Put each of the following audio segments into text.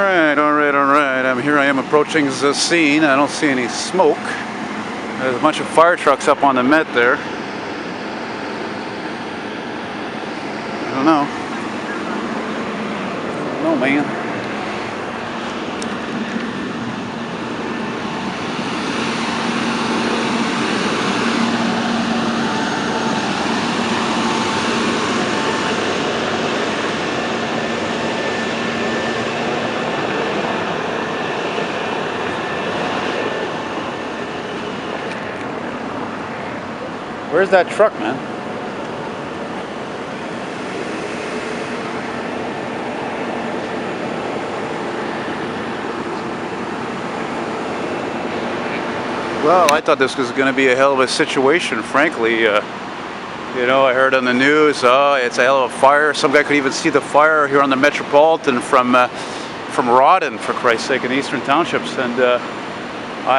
Alright. Here I am approaching the scene. I don't see any smoke. There's a bunch of fire trucks up on the Met there. I don't know. No, man. Where's that truck, man? Well, I thought this was going to be a hell of a situation, frankly. You know, I heard on the news, oh, it's a hell of a fire. Some guy could even see the fire here on the Metropolitan from Rawdon, for Christ's sake, in the Eastern Townships. And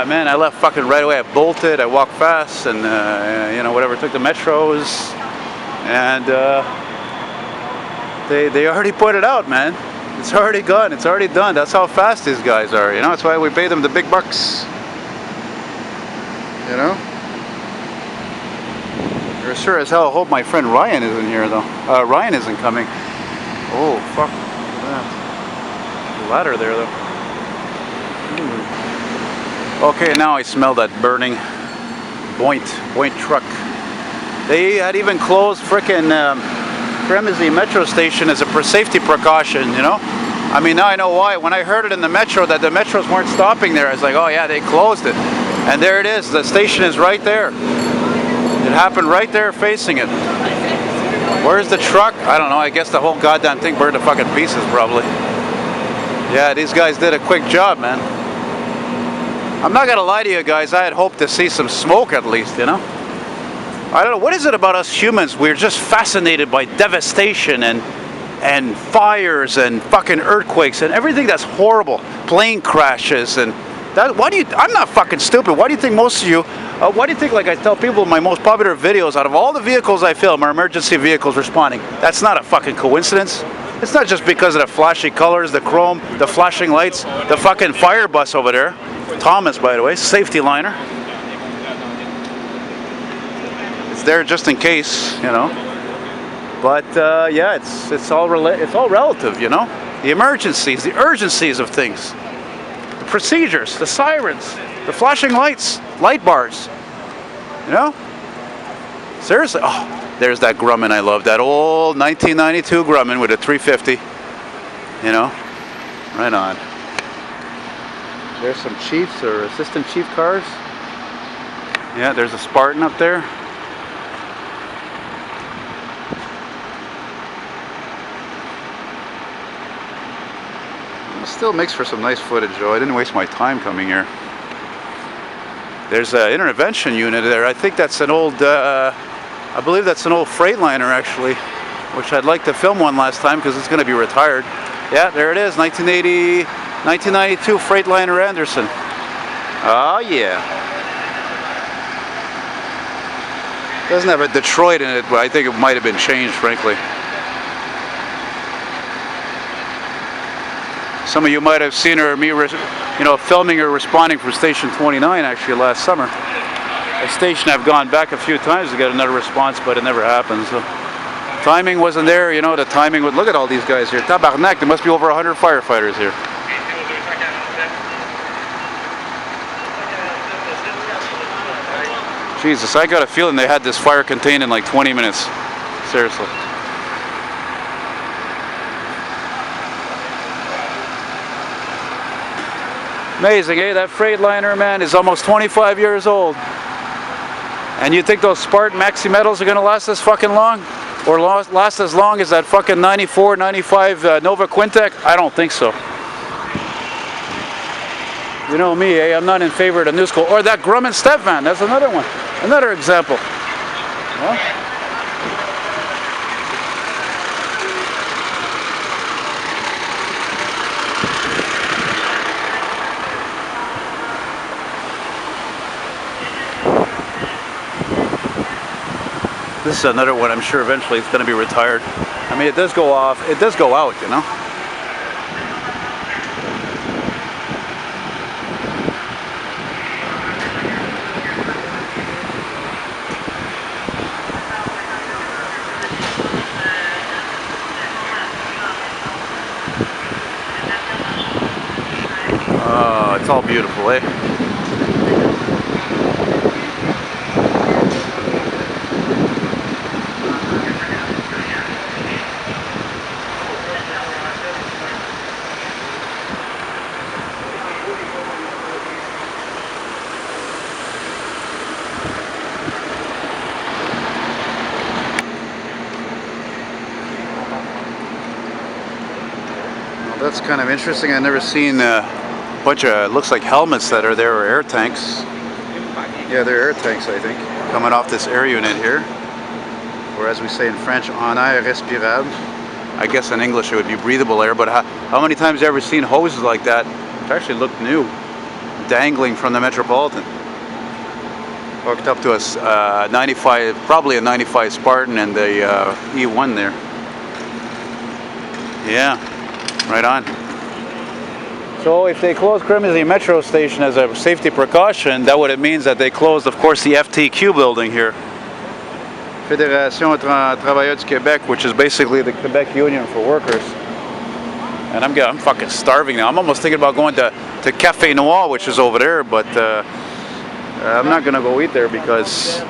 man, I left fucking right away. I bolted, I walked fast, and you know, whatever, took the metros, and they already put it out, man. It's already gone, it's already done. That's how fast these guys are, you know. That's why we pay them the big bucks, you know. I sure as hell hope my friend Ryan isn't here, though. Ryan isn't coming. Oh, fuck. Look at that. The ladder there, though. Okay, now I smell that burning Boint truck. They had even closed frickin' Kremsy metro station as a safety precaution, you know? I mean, now I know why. When I heard it in the metro that the metros weren't stopping there, I was like, oh yeah, they closed it. And there it is, the station is right there. It happened right there facing it. Where's the truck? I don't know, I guess the whole goddamn thing burned to fucking pieces probably. Yeah, these guys did a quick job, man. I'm not gonna lie to you guys, I had hoped to see some smoke at least, you know? I don't know, what is it about us humans? We're just fascinated by devastation and fires and fucking earthquakes and everything that's horrible. Plane crashes and that. Why do you, I'm not fucking stupid. Why do you think most of you, why do you think, like I tell people in my most popular videos, out of all the vehicles I film are emergency vehicles responding? That's not a fucking coincidence. It's not just because of the flashy colors, the chrome, the flashing lights, the fucking fire bus over there. Thomas, by the way, safety liner. It's there just in case, you know. But yeah, it's all relative, you know. The emergencies, the urgencies of things, the procedures, the sirens, the flashing lights, light bars. You know. Seriously, oh, there's that Grumman I love, that old 1992 Grumman with a 350. You know, right on. There's some chiefs or assistant chief cars. Yeah, there's a Spartan up there. It still makes for some nice footage, though. I didn't waste my time coming here. There's an intervention unit there. I think that's an old, I believe that's an old Freightliner actually, which I'd like to film one last time because it's going to be retired. Yeah, there it is, 1992 Freightliner Anderson. Oh yeah. Doesn't have a Detroit in it, but I think it might have been changed, frankly. Some of you might have seen her, me, you know, filming her responding from Station 29 actually last summer. A station I've gone back a few times to get another response, but it never happened. So timing wasn't there, you know. The timing would look at all these guys here. Tabarnak, there must be over 100 firefighters here. Jesus, I got a feeling they had this fire contained in like 20 minutes. Seriously. Amazing, eh? That Freightliner, man, is almost 25 years old. And you think those Spartan Maxi Metals are going to last this fucking long? Or last as long as that fucking 94, 95 Nova Quintec? I don't think so. You know me, eh? I'm not in favor of the new school. Or that Grumman step van, that's another one. Another example. Huh? This is another one. I'm sure eventually it's going to be retired. I mean, it does go off. It does go out, you know. Oh, it's all beautiful, eh? Well, that's kind of interesting. I've never seen a bunch of, looks like helmets that are there, or air tanks. Yeah, they're air tanks, I think, coming off this air unit here. Or as we say in French, en air respirable. I guess in English it would be breathable air, but how many times have you ever seen hoses like that, which actually look new, dangling from the Metropolitan? Hooked up to a 95, probably a 95 Spartan and the E1 there. Yeah, right on. So if they close Crémazie Metro Station as a safety precaution, that would means that they closed, of course, the FTQ building here. Fédération Travailleurs du Québec, which is basically the Quebec Union for workers. And I'm fucking starving now. I'm almost thinking about going to Café Noir, which is over there, but I'm not gonna go eat there because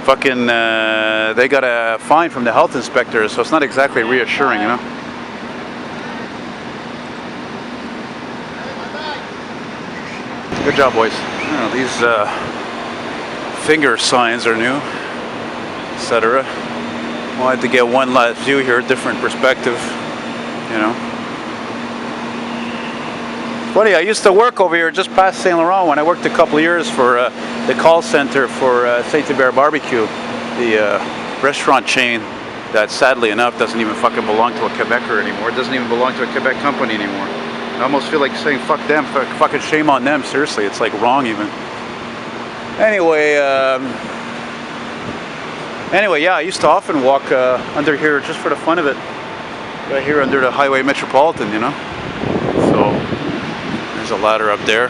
fucking they got a fine from the health inspector, so it's not exactly reassuring, you know. Good job, boys. You know, these finger signs are new, etc. Wanted to get one last view here, different perspective, you know. Funny, I used to work over here just past Saint Laurent when I worked a couple of years for the call center for Saint Hubert Barbecue, the restaurant chain that sadly enough doesn't even fucking belong to a Quebecer anymore. It doesn't even belong to a Quebec company anymore. I almost feel like saying fuck them, fucking shame on them, seriously, it's like wrong even. Anyway, yeah, I used to often walk under here just for the fun of it. Right here under the highway Metropolitan, you know. So, there's a ladder up there.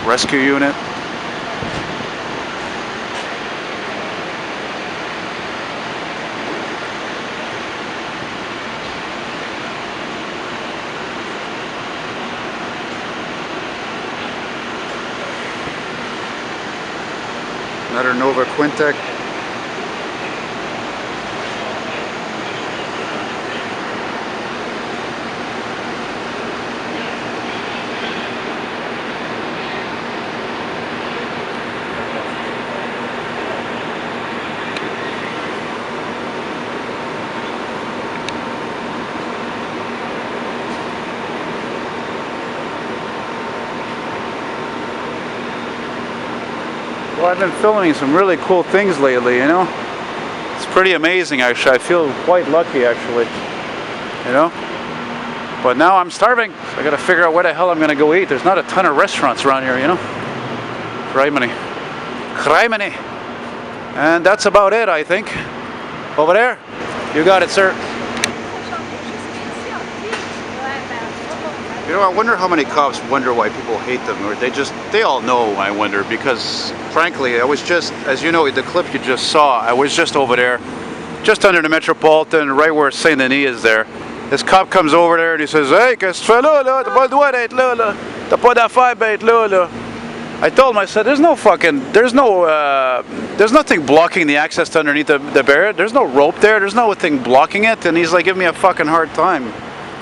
Rescue unit. Another Nova Quintec. Well, I've been filming some really cool things lately, you know. It's pretty amazing, actually. I feel quite lucky, actually, you know. But now I'm starving, so I gotta figure out where the hell I'm gonna go eat. There's not a ton of restaurants around here, you know. Criminy. And that's about it, I think. Over there? You got it, sir. You know, I wonder how many cops wonder why people hate them, or they all know, I wonder, because frankly, I was just, as you know, the clip you just saw, I was just over there, just under the Metropolitan, right where Saint Denis is there. This cop comes over there and he says, "Hey, qu'est-ce que tu fais là, là? T'as pas le droit d'être là, là. T'as pas d'affaire d'être là, là." I told him, I said, there's nothing blocking the access to underneath the barrier. There's no rope there. There's no thing blocking it. And he's like giving me a fucking hard time.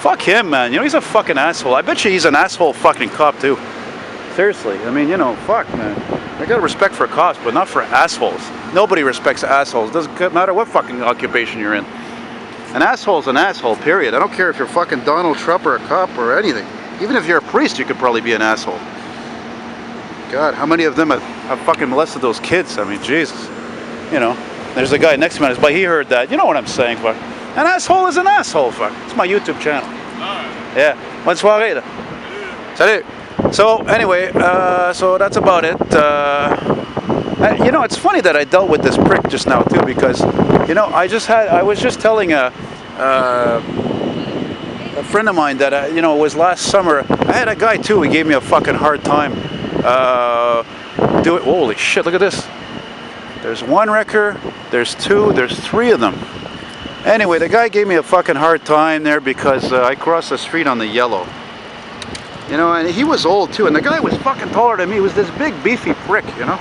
Fuck him, man. You know, he's a fucking asshole. I bet you he's an asshole fucking cop, too. Seriously. I mean, you know, fuck, man. I got respect for cops, but not for assholes. Nobody respects assholes. Doesn't matter what fucking occupation you're in. An asshole's an asshole, period. I don't care if you're fucking Donald Trump or a cop or anything. Even if you're a priest, you could probably be an asshole. God, how many of them have fucking molested those kids? I mean, Jesus. You know, there's a guy next to me on his bike. He heard that. You know what I'm saying, fuck. An asshole is an asshole, fuck. It's my YouTube channel. Yeah. Bonne soirée, là. Salut. So, anyway, so that's about it. You know, it's funny that I dealt with this prick just now, too, because, you know, I was just telling a friend of mine that, you know, it was last summer. I had a guy, too, he gave me a fucking hard time. Holy shit, look at this. There's one wrecker, there's two, there's three of them. Anyway, the guy gave me a fucking hard time there because I crossed the street on the yellow. You know, and he was old too, and the guy was fucking taller than me. He was this big, beefy prick, you know.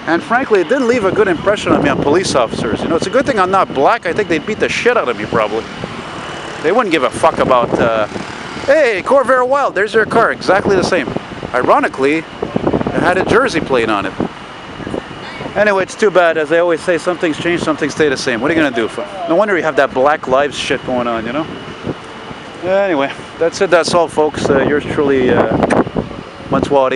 And frankly, it didn't leave a good impression on me on police officers. You know, it's a good thing I'm not black. I think they'd beat the shit out of me, probably. They wouldn't give a fuck about, hey, Corvair Wild, there's your car, exactly the same. Ironically, it had a jersey plate on it. Anyway, it's too bad. As I always say, some things change, some things stay the same. What are you going to do? No wonder you have that Black Lives shit going on, you know? Anyway, that's it. That's all, folks. Yours truly, Montreal.